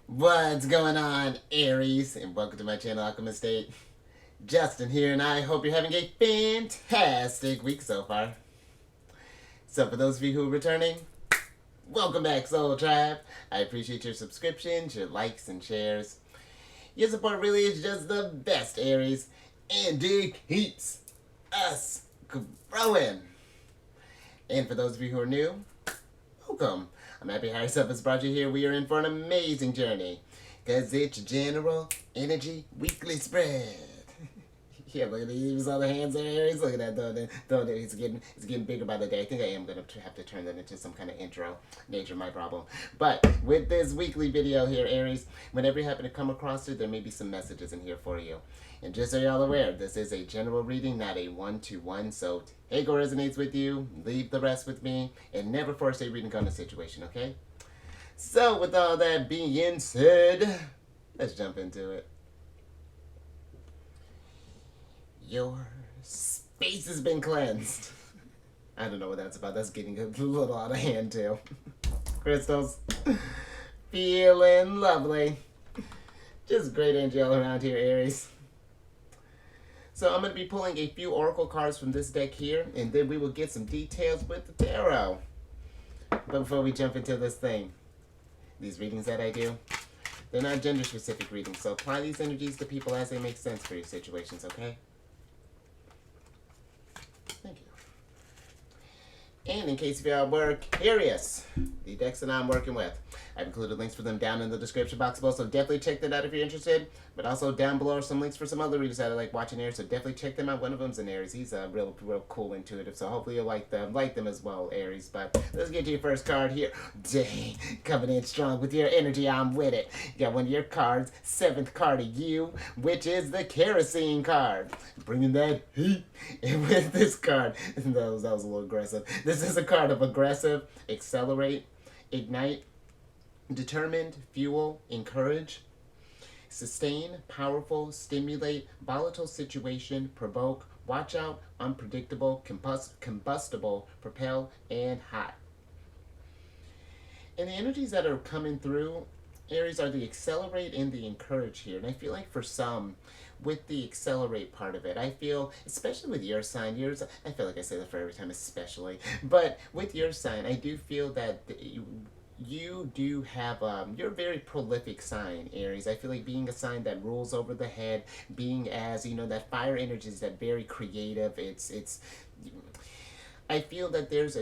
What's going on, Aries? And welcome to my channel, Alchemist. Justin here, and I hope you're having a fantastic week so far. So, for those of you who are returning, welcome back, Soul Tribe. I appreciate your subscriptions, your likes, and shares. Your support really is just the best, Aries, and it keeps us growing. And for those of you who are new, welcome. I'm happy how yourself has brought you here. We are in for an amazing journey, because it's General Energy Weekly Spread. Yeah, look at these other hands there, Aries. Look at that, though. It's getting bigger by the day. I think I am going to have to turn that into some kind of intro. Nature, my problem. But with this weekly video here, Aries, whenever you happen to come across it, there may be some messages in here for you. And just so y'all aware, this is a general reading, not a one-to-one. So take what resonates with you, leave the rest with me, and never force a reading on the situation, okay? So with all that being said, let's jump into it. Your space has been cleansed. I don't know what that's about. That's getting a little out of hand, too. Crystals, feeling lovely. Just great energy all around here, Aries. So I'm going to be pulling a few oracle cards from this deck here, and then we will get some details with the tarot. But before we jump into this thing, these readings that I do, they're not gender-specific readings, so apply these energies to people as they make sense for your situations, okay? Thank you. And in case you are curious, the decks that I'm working with, I've included links for them down in the description box below, so definitely check that out if you're interested. But also down below are some links for some other readers that I like watching Aries, so definitely check them out. One of them's an Aries. He's a real cool intuitive, so hopefully you'll like them as well, Aries. But let's get to your first card here. Dang, coming in strong with your energy, I'm with it. You got one of your cards, 7th card of you, which is the Kerosene card. Bringing that heat. And with this card, that was a little aggressive. This is a card of aggressive, accelerate, ignite, determined, fuel, encourage, sustain, powerful, stimulate, volatile situation, provoke, watch out, unpredictable, combustible, propel, and hot. And the energies that are coming through, Aries, are the accelerate and the encourage here. And I feel like for some, with the accelerate part of it, I feel, especially with your sign, I feel like I say that for every time, especially, but with your sign, I do feel that you do have you're a very prolific sign, Aries. I feel like being a sign that rules over the head, being as that fire energy is that very creative. It's I feel that there's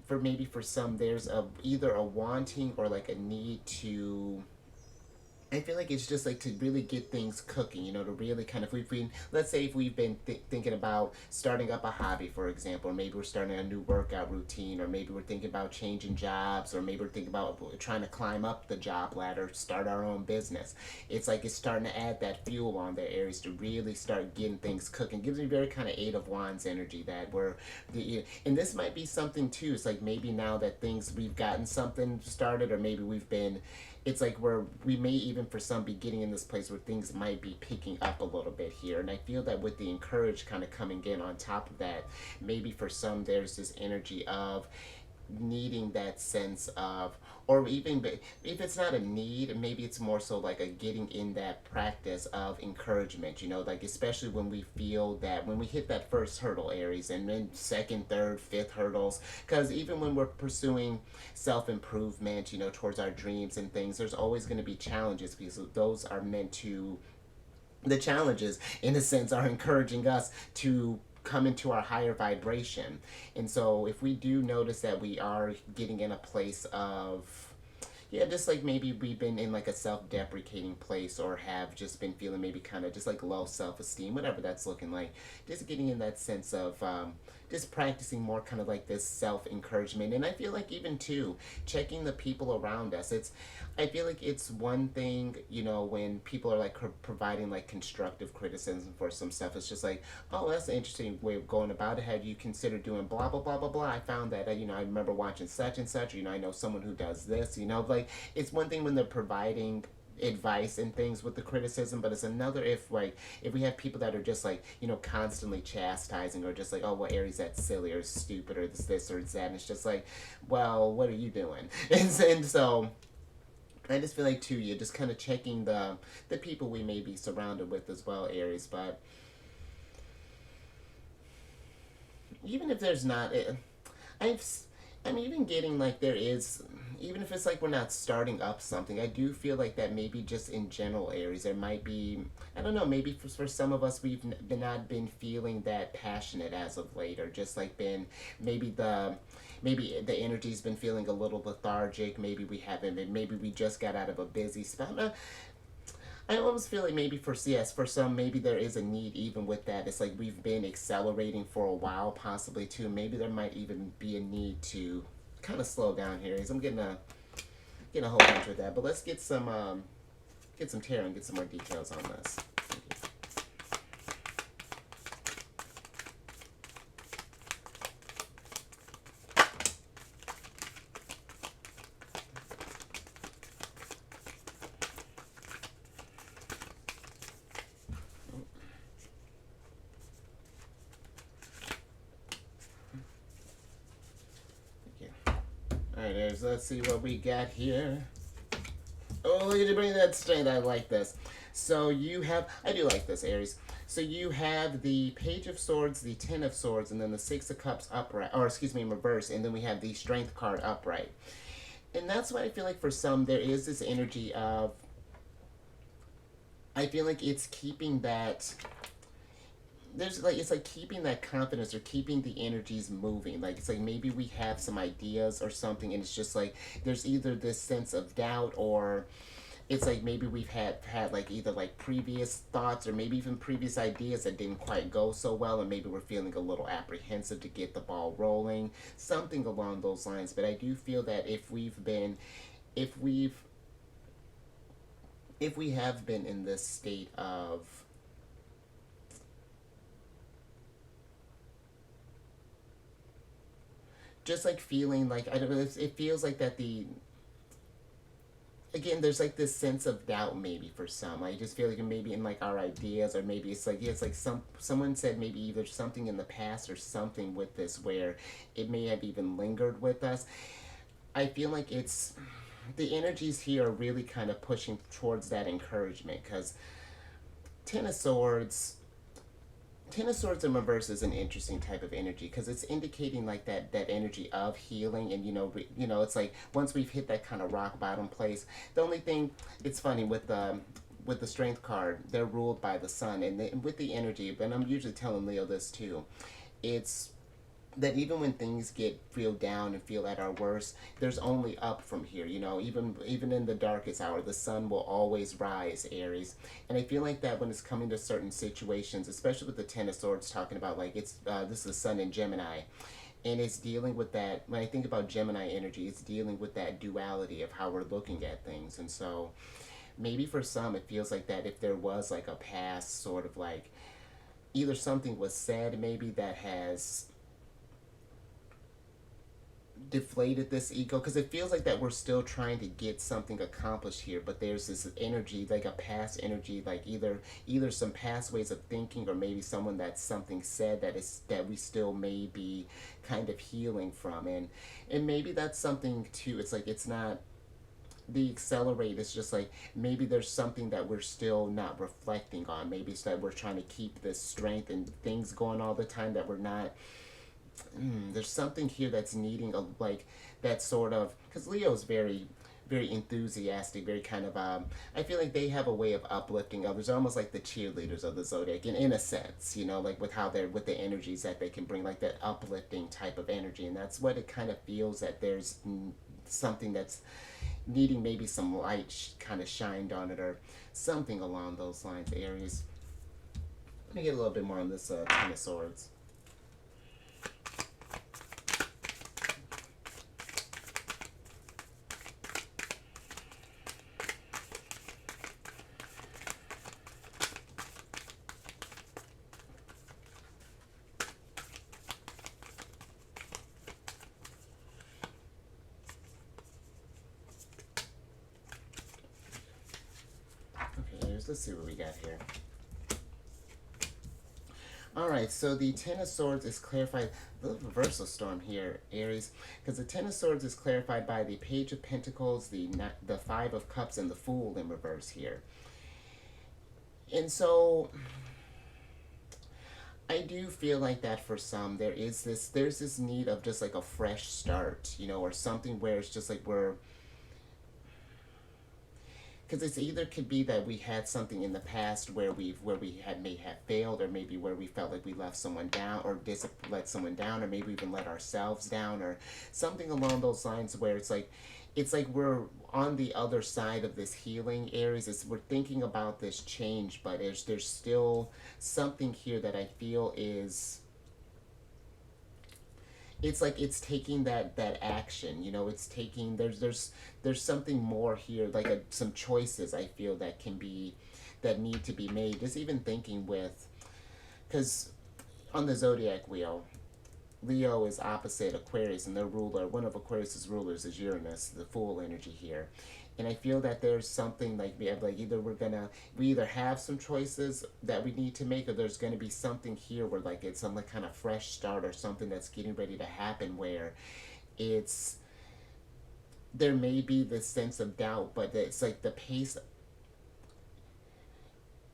for some there's either a wanting or like a need to. I feel like it's just like to really get things cooking, to really kind of, let's say if we've been thinking about starting up a hobby, for example, or maybe we're starting a new workout routine, or maybe we're thinking about changing jobs, or maybe we're thinking about trying to climb up the job ladder, start our own business. It's like it's starting to add that fuel on there, Aries, to really start getting things cooking. It gives me very kind of 8 of Wands energy that and this might be something too. It's like maybe now that we've gotten something started, or maybe it's like we may even for some be getting in this place where things might be picking up a little bit here. And I feel that with the encourage kind of coming in on top of that, maybe for some there's this energy of needing that sense of, or even if it's not a need, maybe it's more so like a getting in that practice of encouragement, like especially when we feel that when we hit that first hurdle, Aries, and then second, third, fifth hurdles, because even when we're pursuing self-improvement, towards our dreams and things, there's always going to be challenges, because those are meant to, the challenges in a sense are encouraging us to come into our higher vibration. And so if we do notice that we are getting in a place of, just like maybe we've been in like a self-deprecating place, or have just been feeling maybe kind of just like low self-esteem, whatever that's looking like, just getting in that sense of just practicing more kind of like this self-encouragement. And I feel like even too, checking the people around us. I feel like it's one thing, when people are like providing like constructive criticism for some stuff. It's just like, oh, that's an interesting way of going about it. Have you considered doing blah, blah, blah, blah, blah? I found that, I remember watching such and such, or, I know someone who does this, like it's one thing when they're providing advice and things with the criticism, but it's another if we have people that are just like constantly chastising, or just like, oh well, Aries, that's silly or stupid, or this or that, and it's just like, well, what are you doing? And so I just feel like too, you're just kind of checking the people we may be surrounded with as well, Aries. But even if there's not, I've I'm even getting like there is, even if it's like we're not starting up something, I do feel like that maybe just in general, Aries, there might be, I don't know, maybe for some of us we've not been feeling that passionate as of late, or just like been maybe maybe the energy's been feeling a little lethargic. Maybe we haven't been. Maybe we just got out of a busy spot. I almost feel like maybe for yes, for some, maybe there is a need even with that. It's like we've been accelerating for a while, possibly too. Maybe there might even be a need to kind of slow down here. As I'm getting a whole bunch with that, but let's get some tarot and get some more details on this. Alright, Aries, let's see what we got here. Oh, look at you bringing that strength. I like this. So you have, I do like this, Aries. So you have the Page of Swords, the Ten of Swords, and then the Six of Cups upright, or excuse me, in reverse, and then we have the Strength card upright. And that's why I feel like for some, there is this energy of, I feel like it's keeping that, there's like it's like keeping that confidence or keeping the energies moving. Like it's like maybe we have some ideas or something, and it's just like there's either this sense of doubt, or it's like maybe we've had like either like previous thoughts or maybe even previous ideas that didn't quite go so well, and maybe we're feeling a little apprehensive to get the ball rolling, something along those lines. But I do feel that if we've if we have been in this state of just like feeling like, I don't know, it feels like that the again, there's like this sense of doubt maybe for some. I just feel like maybe in like our ideas, or maybe it's like, yeah, it's like someone said maybe either something in the past or something with this where it may have even lingered with us. I feel like it's the energies here are really kind of pushing towards that encouragement, because Ten of Swords, Ten of Swords in reverse is an interesting type of energy, because it's indicating like that energy of healing, and it's like once we've hit that kind of rock bottom place. The only thing, it's funny with the Strength card, they're ruled by the sun, and with the energy, and I'm usually telling Leo this too, it's that even when things feel down and feel at our worst, there's only up from here. Even in the darkest hour, the sun will always rise, Aries. And I feel like that when it's coming to certain situations, especially with the Ten of Swords, talking about like it's this is the sun in Gemini, and it's dealing with that. When I think about Gemini energy, it's dealing with that duality of how we're looking at things. And so maybe for some it feels like that if there was like a past sort of like either something was said maybe that has deflated this ego, because it feels like that we're still trying to get something accomplished here, but there's this energy, like a past energy, like either some past ways of thinking, or maybe someone that something said that we still may be kind of healing from. And maybe that's something too. It's like it's not the accelerate, it's just like maybe there's something that we're still not reflecting on. Maybe it's that we're trying to keep this strength and things going all the time, that we're not. There's something here that's needing a like that sort of, because Leo's very enthusiastic, very kind of I feel like they have a way of uplifting others, almost like the cheerleaders of the Zodiac, in a sense, like with how they're with the energies that they can bring, like that uplifting type of energy. And that's what it kind of feels, that there's something that's needing maybe some light kind of shined on it, or something along those lines, Aries. Let me get a little bit more on this Ten of Swords. Okay, let's see what we got here. All right, so the Ten of Swords is clarified. The reversal storm here, Aries, because the Ten of Swords is clarified by the Page of Pentacles, the Five of Cups, and the Fool in reverse here. And so I do feel like that for some there's this need of just like a fresh start, or something where it's just like we're, because it's either could be that we had something in the past where we had may have failed, or maybe where we felt like we left someone down, or let someone down, or maybe even let ourselves down, or something along those lines, where it's like we're on the other side of this healing, Aries. We're thinking about this change, but there's still something here that I feel is, it's like it's taking that action, it's taking, there's something more here, like some choices I feel that need to be made. Just even thinking with, because on the zodiac wheel, Leo is opposite Aquarius, and their ruler, one of Aquarius's rulers, is Uranus, the Fool energy here. And I feel that there's something like we have, like we either have some choices that we need to make, or there's gonna be something here where like it's some like kind of fresh start, or something that's getting ready to happen, where it's, there may be this sense of doubt, but it's like the pace,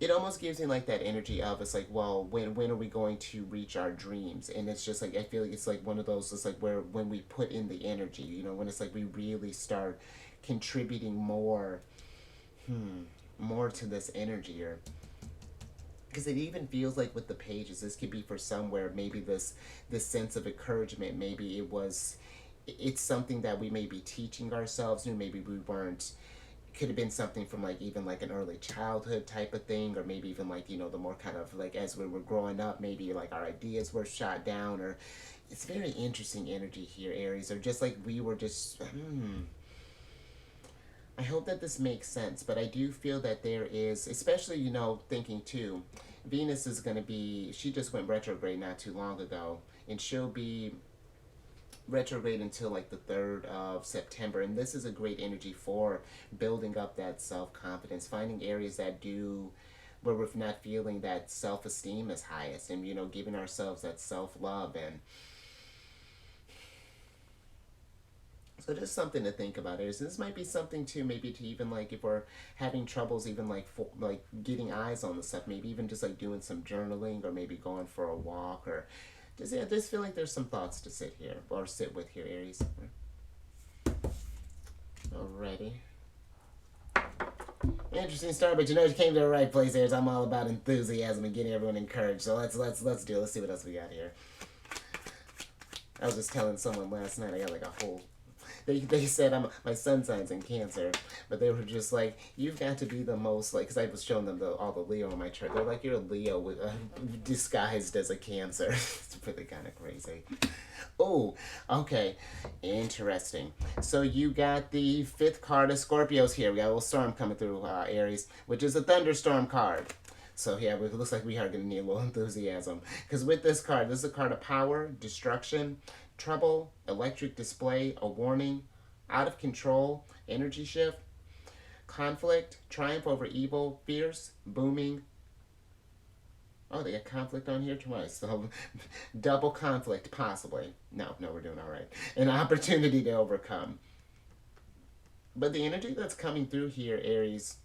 it almost gives me like that energy of, it's like, well, when are we going to reach our dreams? And it's just like I feel like it's like one of those, it's like where when we put in the energy, when it's like we really start contributing more to this energy, or because it even feels like with the pages, this could be for somewhere, maybe this sense of encouragement, maybe it's something that we may be teaching ourselves, or maybe we weren't, could have been something from like even like an early childhood type of thing, or maybe even like the more kind of like as we were growing up, maybe like our ideas were shot down, or it's very interesting energy here, Aries, or just like we were just I hope that this makes sense, but I do feel that there is, especially thinking too, Venus is going to be, she just went retrograde not too long ago, and she'll be retrograde until like the 3rd of September. And this is a great energy for building up that self-confidence, finding areas that do, where we're not feeling that self-esteem is highest, and giving ourselves that self-love. And so just something to think about is, this might be something too, maybe to even like if we're having troubles even like like getting eyes on the stuff, maybe even just like doing some journaling, or maybe going for a walk, or just feel like there's some thoughts to sit with here, Aries. Alrighty. Interesting start, but you came to the right place, Aries. I'm all about enthusiasm and getting everyone encouraged. So let's do it. Let's see what else we got here. I was just telling someone last night, I got like a whole, they said my sun sign's in Cancer, but they were just like, you've got to be the most, like, because I was showing them all the Leo in my chart. They're like, you're a Leo disguised as a Cancer. It's really kind of crazy. Oh, okay, interesting. So you got the 5th card of Scorpios here. We got a little storm coming through, Aries, which is a thunderstorm card. So yeah, it looks like we are going to need a little enthusiasm. Because with this card, this is a card of power, destruction, trouble, electric display, a warning, out of control, energy shift, conflict, triumph over evil, fierce, booming. Oh, they got conflict on here twice. So double conflict, possibly. No, we're doing all right. An opportunity to overcome. But the energy that's coming through here, Aries,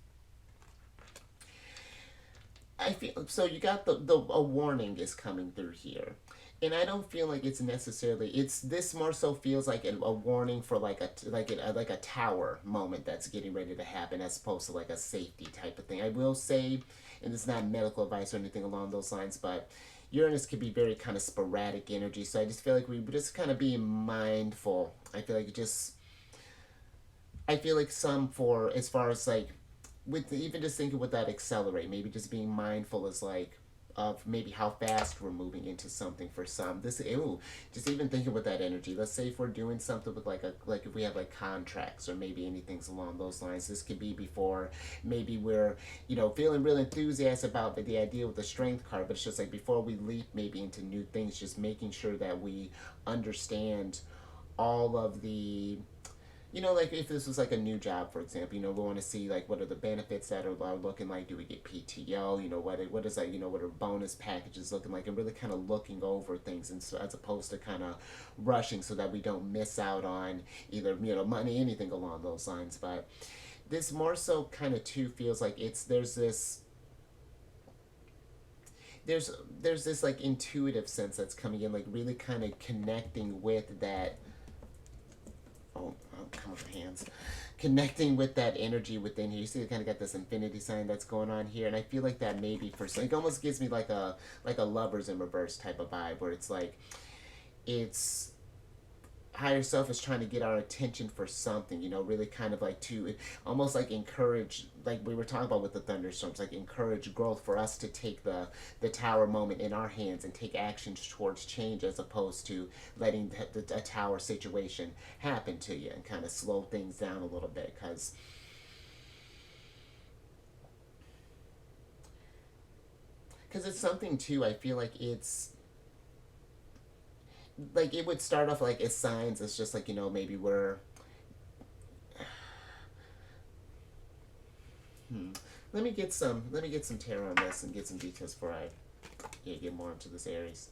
I feel so. You got a warning is coming through here, and I don't feel like it's necessarily. It's this more so feels like a warning for like a tower moment that's getting ready to happen, as opposed to like a safety type of thing. I will say, and it's not medical advice or anything along those lines, but Uranus could be very kind of sporadic energy. So I just feel like we just kind of being mindful. I feel like some for as far as like with even just thinking with that accelerate, maybe just being mindful is like of maybe how fast we're moving into something for some. Just even thinking with that energy. Let's say if we're doing something with like if we have like contracts or maybe anything along those lines. This could be before maybe we're feeling real enthusiastic about the idea with the strength card, but it's just like before we leap maybe into new things, just making sure that we understand all of the like if this was like a new job, for example, we want to see like what are the benefits that are looking like. Do we get PTO? What is that? What are bonus packages looking like? And really kind of looking over things, and so as opposed to kind of rushing, so that we don't miss out on either money, anything along those lines. But this more so kind of too feels like it's there's there's this like intuitive sense that's coming in, like really kind of connecting with that. Oh, come on, hands. Connecting with that energy within here. You see, it kind of got this infinity sign that's going on here, and I feel like that maybe for some, it almost gives me like a lovers in reverse type of vibe, where it's like it's higher self is trying to get our attention for something, really kind of like to almost like encourage, like we were talking about with the thunderstorms, like encourage growth for us to take the tower moment in our hands and take actions towards change, as opposed to letting a tower situation happen to you and kind of slow things down a little bit. Because it's something too, I feel like it's like it would start off like as signs. It's just like maybe we're hmm. Let me get some tarot on this and get some details before I get more into this Aries.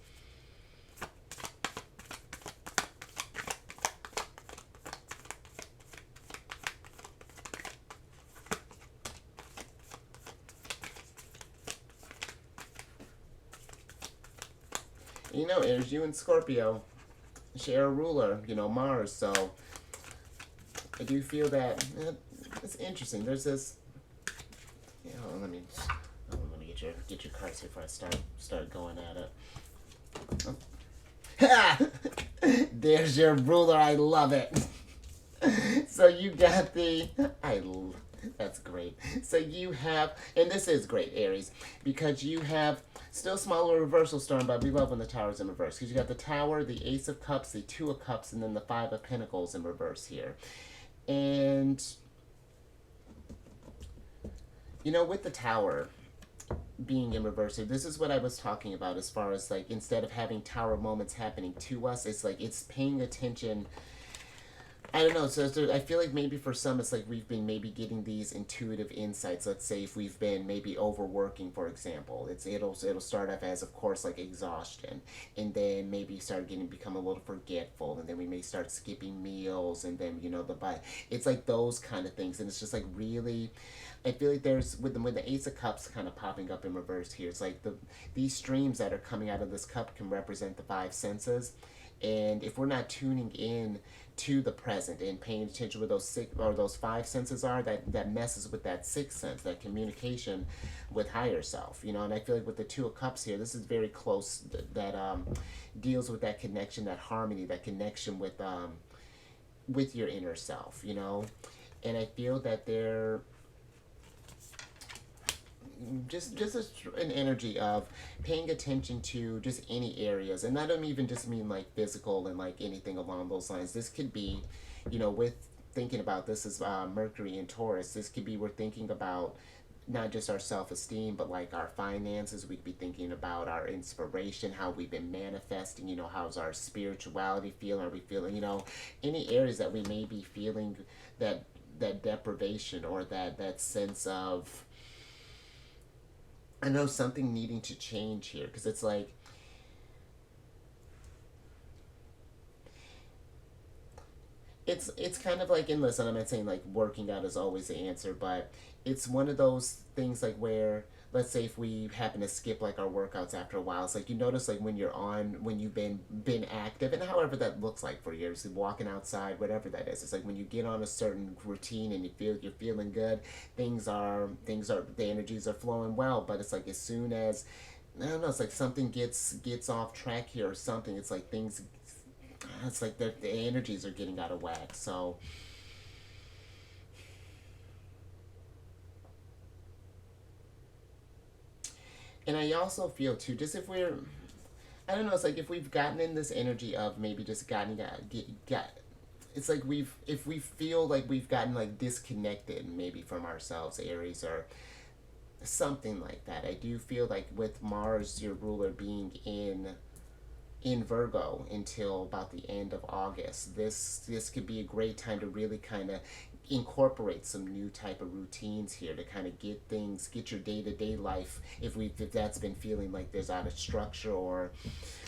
Aries, you and Scorpio share a ruler, Mars. So I do feel that it's interesting. There's this. Yeah, hold on, let me get your cards here before I start going at it. Ha! There's your ruler. I love it. So you got the that's great. So you have, and this is great, Aries, because you have still smaller reversal storm, but we love when the tower's in reverse, because you got the tower, the Ace of Cups, the Two of Cups, and then the Five of Pentacles in reverse here. And with the tower being in reverse here, this is what I was talking about, as far as like, instead of having tower moments happening to us, it's like it's paying attention. I don't know. So I feel like maybe for some, it's like we've been maybe getting these intuitive insights. Let's say if we've been maybe overworking, for example, it'll start off as, of course, like exhaustion, and then maybe start become a little forgetful, and then we may start skipping meals, and then it's like those kind of things, and it's just like really. I feel like there's with the Ace of Cups kind of popping up in reverse here. It's like these streams that are coming out of this cup can represent the five senses, and if we're not tuning in to the present and paying attention where those five senses are, that messes with that sixth sense, that communication with higher self. And I feel like with the Two of Cups here, this is very close, that deals with that connection, that harmony, that connection with your inner self. And I feel that they're an energy of paying attention to just any areas, and I don't even just mean like physical and like anything along those lines. This could be, with thinking about this as Mercury and Taurus. This could be, we're thinking about not just our self-esteem, but like our finances. We could be thinking about our inspiration, how we've been manifesting. How's our spirituality feeling? Are we feeling, any areas that we may be feeling that deprivation, or that sense of, I know, something needing to change here, because it's like it's kind of like, in this, and I'm not saying like working out is always the answer, but it's one of those things like where, let's say if we happen to skip like our workouts after a while, it's like you notice like when you've been active, and however that looks like for you, so walking outside, whatever that is, it's like when you get on a certain routine and you're feeling good, things are the energies are flowing well. But it's like as soon as, I don't know, it's like something gets off track here or something, it's like things, it's like the energies are getting out of whack. So and I also feel too, just if we're, I don't know, it's like if we've gotten in this energy of maybe just got it's like if we feel like we've gotten like disconnected maybe from ourselves, Aries, or something like that. I do feel like with Mars, your ruler, being in in Virgo until about the end of August. This could be a great time to really kind of incorporate some new type of routines here to kind of get your day-to-day life, if that's been feeling like there's out of structure, or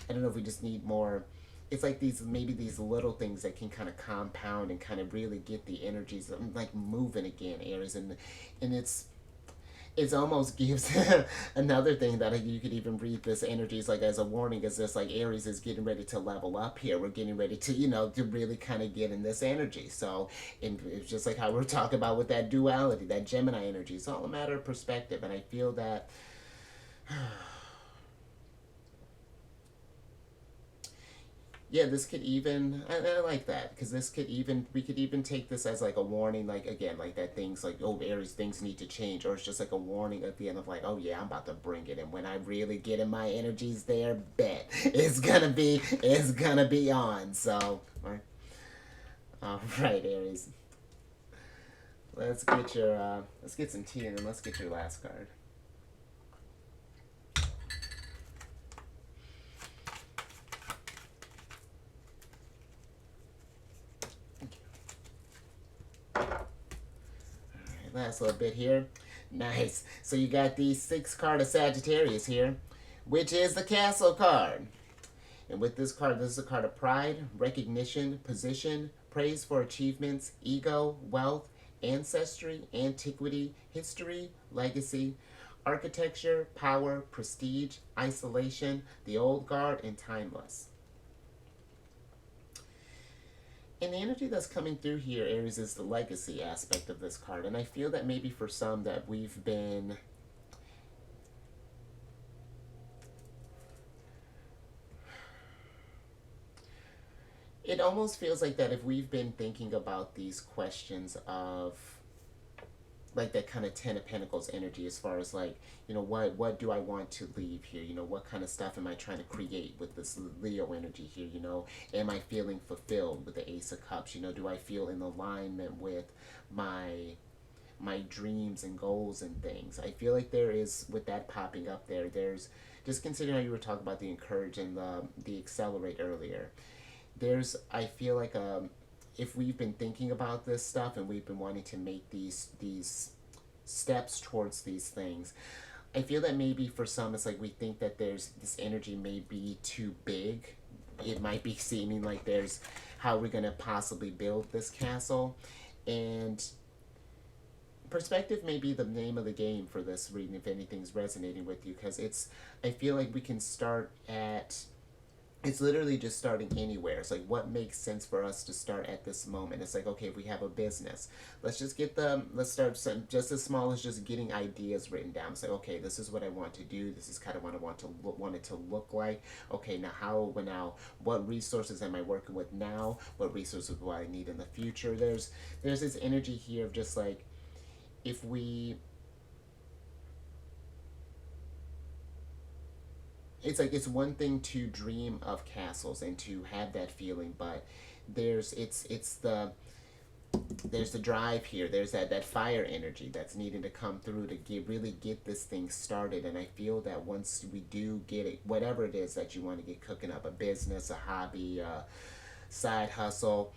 I don't know, if we just need more. It's like these, maybe these little things that can kind of compound and kind of really get the energies like moving again, Aries. And it almost gives another thing that you could even read this energy is like as a warning, is this like Aries is getting ready to level up here. We're getting ready to, to really kind of get in this energy. So it's just like how we're talking about with that duality, that Gemini energy. It's all a matter of perspective. And I feel that yeah, this could even, I like that, because this could even, we could even take this as like a warning, like again, like that things like, oh, Aries, things need to change, or it's just like a warning at the end of like, oh yeah, I'm about to bring it, and when I really get in my energies there, bet it's gonna be on. So all right, Aries, let's get some tea, and then let's get your last card. Last little bit here. Nice. So you got the sixth card of Sagittarius here, which is the Castle card. And with this card, this is a card of pride, recognition, position, praise for achievements, ego, wealth, ancestry, antiquity, history, legacy, architecture, power, prestige, isolation, the old guard, and timeless. And the energy that's coming through here, Aries, is the legacy aspect of this card. And I feel that maybe for some that we've been, it almost feels like that if we've been thinking about these questions of like that kind of Ten of Pentacles energy, as far as like, what do I want to leave here? What kind of stuff am I trying to create with this Leo energy here? Am I feeling fulfilled with the Ace of Cups? Do I feel in alignment with my dreams and goals and things? I feel like there is, with that popping up there, there's, just considering how you were talking about the encourage and the accelerate earlier, I feel like if we've been thinking about this stuff and we've been wanting to make these steps towards these things, I feel that maybe for some it's like we think that there's this energy may be too big. It might be seeming like there's, how are we going to possibly build this castle? And perspective may be the name of the game for this reading, if anything's resonating with you, because I feel like we can start at, it's literally just starting anywhere. It's like, what makes sense for us to start at this moment? It's like, okay, if we have a business, let's start just as small as just getting ideas written down. It's like, okay, this is what I want to do. This is kind of what I want it to look like. Okay, now, what resources am I working with now? What resources do I need in the future? There's this energy here of just like, if we, it's like, it's one thing to dream of castles and to have that feeling, but it's there's the drive here, there's that fire energy that's needing to come through to really get this thing started. And I feel that once we do get it, whatever it is that you want to get cooking up, a business, a hobby, a side hustle,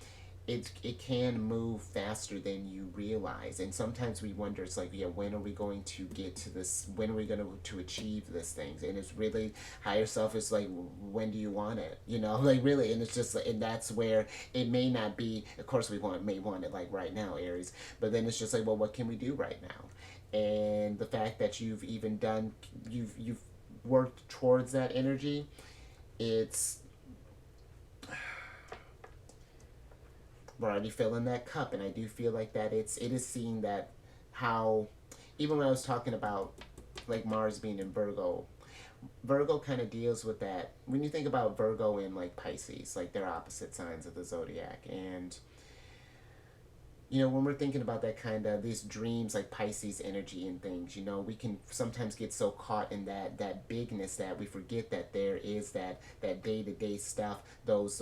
it can move faster than you realize. And sometimes we wonder, it's like, yeah, when are we going to get to this, when are we going to achieve this things? And it's really, higher self is like, when do you want it, like really? And it's just, and that's where it may not be, of course we may want it like right now, Aries, but then it's just like, well, what can we do right now? And the fact that you've worked towards that energy, it's, we're already filling that cup. And I do feel like that it is seeing that, how, even when I was talking about like Mars being in Virgo kind of deals with that. When you think about Virgo and like Pisces, like they're opposite signs of the zodiac. And when we're thinking about that kind of, these dreams, like Pisces energy and things, we can sometimes get so caught in that bigness that we forget that there is that day-to-day stuff, those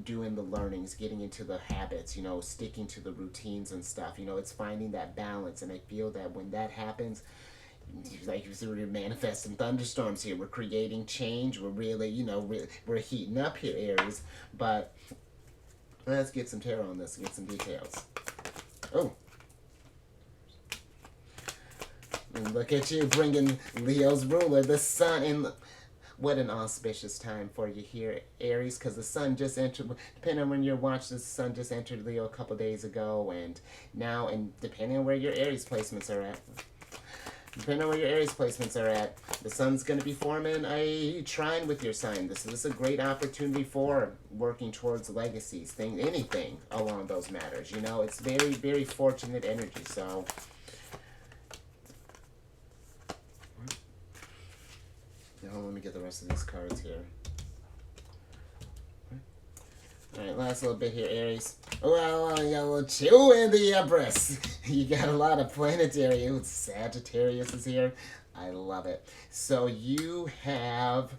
doing the learnings, getting into the habits, sticking to the routines and stuff. It's finding that balance. And I feel that when that happens, like we're manifesting thunderstorms here. We're creating change. We're really, we're heating up here, Aries. But let's get some tarot on this. Get some details. Oh, and look at you bringing Leo's ruler, the sun, and what an auspicious time for you here, Aries, because the sun just entered, depending on when you're watching, the sun just entered Leo a couple days ago, and now, and depending on where your Aries placements are at, the sun's going to be forming a trine with your sign. This is a great opportunity for working towards legacies, anything along those matters. It's very, very fortunate energy, so... Now, let me get the rest of these cards here. Alright, last little bit here, Aries. Well, you got a little chew in the Empress. You got a lot of planetary. Ooh, Sagittarius is here. I love it. So you have...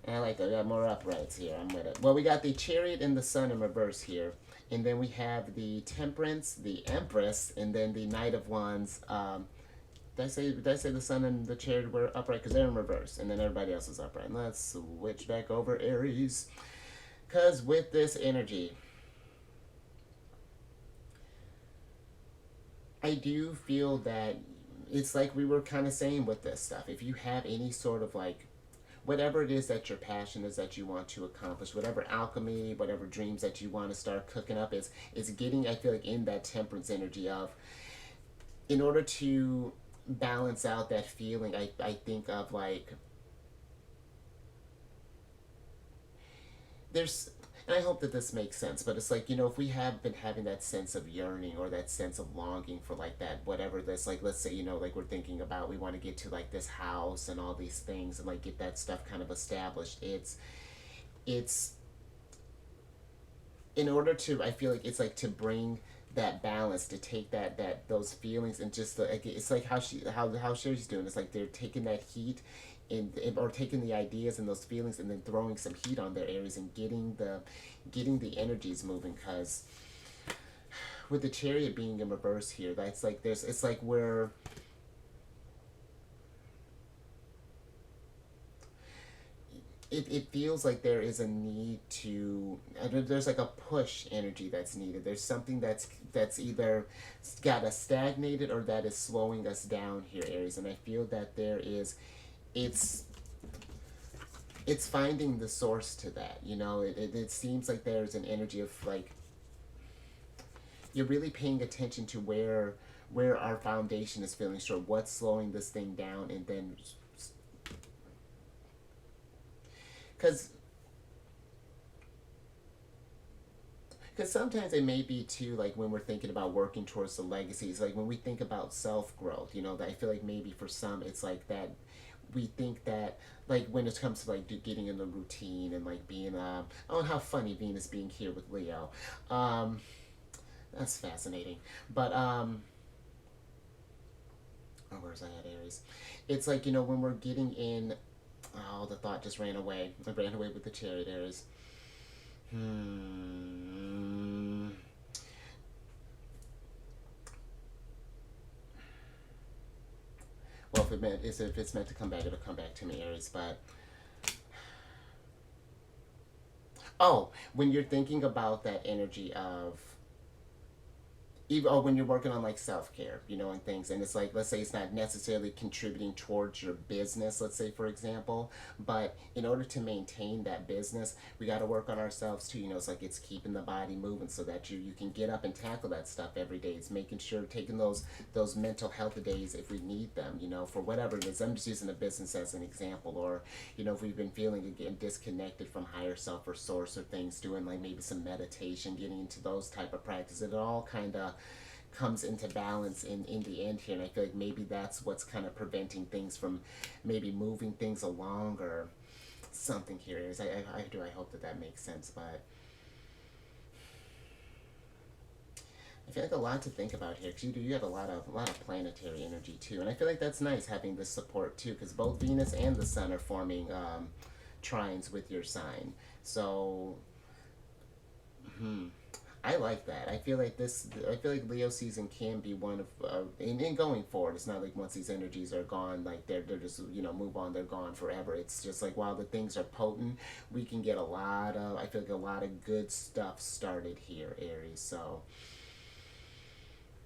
I like that. We got more uprights here. I'm with it. Well, we got the Chariot and the Sun in reverse here. And then we have the Temperance, the Empress, and then the Knight of Wands. Did I say the Sun and the Chariot were upright? Because they're in reverse. And then everybody else is upright. Let's switch back over, Aries. Because with this energy, I do feel that it's like we were kind of saying with this stuff. If you have any sort of like, whatever it is that your passion is that you want to accomplish, whatever alchemy, whatever dreams that you want to start cooking up, is getting, I feel like, in that temperance energy of, in order to balance out that feeling, I think of like, there's, and I hope that this makes sense, but it's like, if we have been having that sense of yearning or that sense of longing for like that, whatever this, like, let's say, like we're thinking about, we want to get to like this house and all these things and like get that stuff kind of established. It's in order to, I feel like it's like to bring that balance, to take those feelings and just like, it's like how Sherry's doing. It's like they're taking that heat or taking the ideas and those feelings and then throwing some heat on their Aries and getting the energies moving. Because with the Chariot being in reverse here, that's like it's like we're, it feels like there is a need to, there's like a push energy that's needed. There's something that's either got us stagnated or that is slowing us down here, Aries. And I feel that there is, it's finding the source to that. It seems like there's an energy of like, you're really paying attention to where our foundation is feeling short, what's slowing this thing down, and then, because sometimes it may be too, like when we're thinking about working towards the legacies, like when we think about self-growth, that I feel like maybe for some it's like that we think that, like when it comes to like getting in the routine and like being oh, and how funny Venus being here with Leo, that's fascinating. But oh, where's I at, Aries? It's like, when we're getting in, oh, the thought just ran away. I ran away with the Chariot, Aries. Well, if it's meant to come back, it'll come back to me, Aries. But oh, when you're thinking about that energy of, even, or when you're working on like self-care, and things, and it's like, let's say it's not necessarily contributing towards your business, let's say for example, but in order to maintain that business, we got to work on ourselves too. It's like it's keeping the body moving so that you can get up and tackle that stuff every day. It's making sure, taking those mental health days if we need them, for whatever it is. I'm just using a business as an example. Or if we've been feeling again disconnected from higher self or source or things, doing like maybe some meditation, getting into those type of practices. It all kind of comes into balance in the end here, and I feel like maybe that's what's kind of preventing things from maybe moving things along or something here. Is I hope that makes sense. But I feel like a lot to think about here, because you have a lot of planetary energy too, and I feel like that's nice having this support too, because both Venus and the Sun are forming trines with your sign. So I like that. I feel like this. I feel like Leo season can be one of, in going forward. It's not like once these energies are gone, like they're just move on. They're gone forever. It's just like while the things are potent, we can get a lot of. I feel like a lot of good stuff started here, Aries. So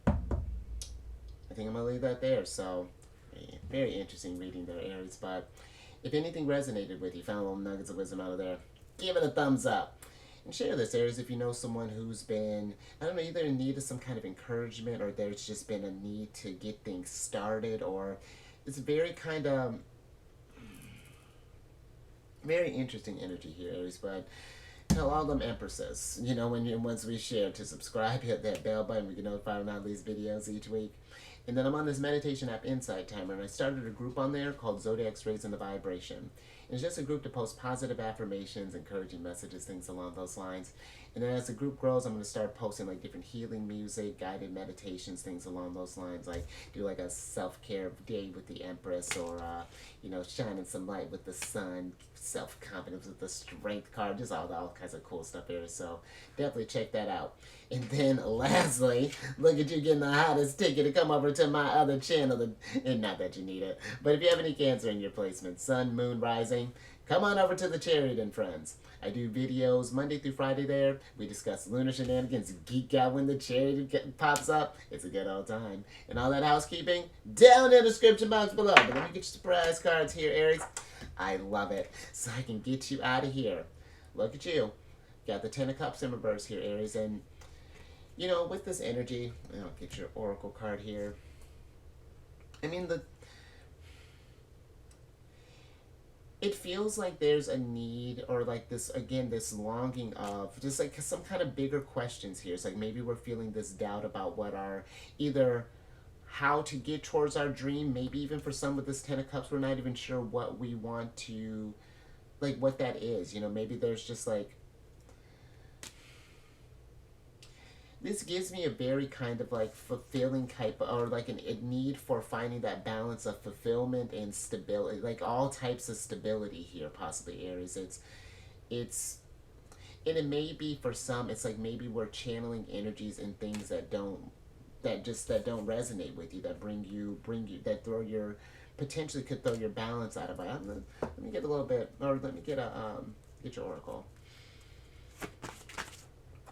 I think I'm gonna leave that there. So very interesting reading there, Aries. But if anything resonated with you, found little nuggets of wisdom out of there, give it a thumbs up. And share this, Aries, if you know someone who's been, I don't know, either in need of some kind of encouragement or there's just been a need to get things started, or it's very kind of, very interesting energy here, Aries. But tell all them empresses, once we share, to subscribe, hit that bell button. We get notified when I release videos each week. And then I'm on this meditation app, Insight Timer, and I started a group on there called Zodiacs Raising the Vibration. And it's just a group to post positive affirmations, encouraging messages, things along those lines. And then as the group grows, I'm going to start posting like different healing music, guided meditations, things along those lines. Like do like a self-care day with the Empress, or shining some light with the sun, self-confidence with the Strength card, just all kinds of cool stuff here. So definitely check that out. And then lastly, look at you getting the hottest ticket to come over to my other channel. And not that you need it, but if you have any Cancer in your placement, Sun, Moon, Rising, come on over to the Chariot and Friends. I do videos Monday through Friday there. We discuss lunar shenanigans, geek out when the Chariot pops up. It's a good old time. And all that housekeeping down in the description box below. But let me get your surprise cards here, Aries. I love it. So I can get you out of here. Look at you. Got the Ten of Cups in reverse here, Aries. And with this energy, I'll get your oracle card here. I mean, it feels like there's a need, or like this longing of just like some kind of bigger questions here. It's like maybe we're feeling this doubt about what our, either how to get towards our dream. Maybe even for some with this Ten of Cups, we're not even sure what we want to, like what that is. Maybe there's just like, this gives me a very kind of like fulfilling type, or like a need for finding that balance of fulfillment and stability, like all types of stability here, possibly, Aries. And it may be for some, it's like maybe we're channeling energies in things that don't resonate with you, that bring you, that potentially could throw your balance out of it. Let me get a little bit, or let me get your oracle.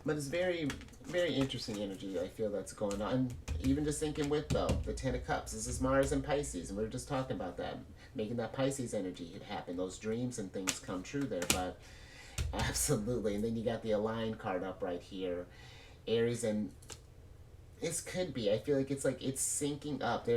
But it's very, very interesting energy, I feel, that's going on. Even just thinking with, though, the Ten of Cups. This is Mars and Pisces, and we were just talking about that. Making that Pisces energy happen. Those dreams and things come true there, but absolutely. And then you got the Align card up right here. Aries, and this could be, I feel like it's syncing up.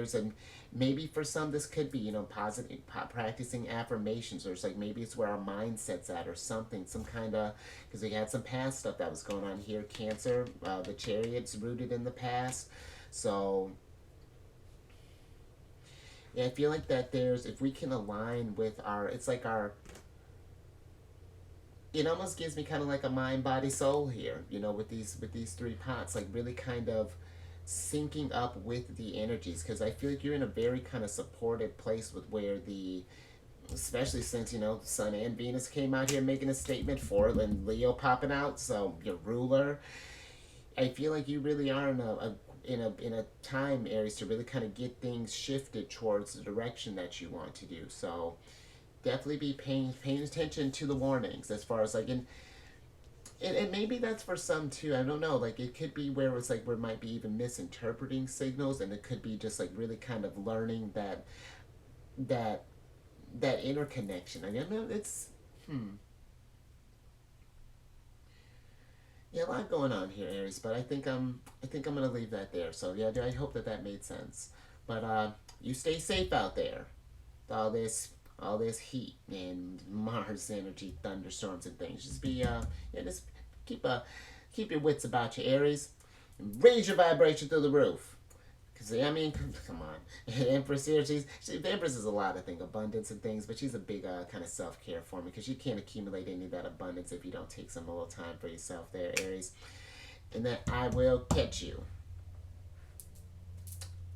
Maybe for some this could be, positive, practicing affirmations, or it's like maybe it's where our mindset's at, or something, some kind of, because we had some past stuff that was going on here. Cancer, the Chariot's rooted in the past. So yeah, I feel like that if we can align with it almost gives me kind of like a mind, body, soul here, with these three pots, like really kind of syncing up with the energies, because I feel like you're in a very kind of supported place with where especially since Sun and Venus came out here making a statement for it, and Leo popping out, so your ruler. I feel like you really are in a time, Aries, to really kind of get things shifted towards the direction that you want to do. So definitely be paying attention to the warnings, as far as like and maybe that's for some too. I don't know. Like it could be where it's like we might be even misinterpreting signals, and it could be just like really kind of learning that interconnection. I mean, it's yeah, a lot going on here, Aries. But I think I'm gonna leave that there. So yeah, I hope that made sense. But you stay safe out there. All this heat and Mars energy, thunderstorms and things. Just just keep your wits about you, Aries, and raise your vibration through the roof. Because I mean, come on, Empress here. The Empress is a lot of things, abundance and things, but she's a big kind of self-care for me, because you can't accumulate any of that abundance if you don't take some little time for yourself there, Aries. And then I will catch you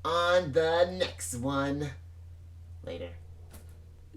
on the next one. Later.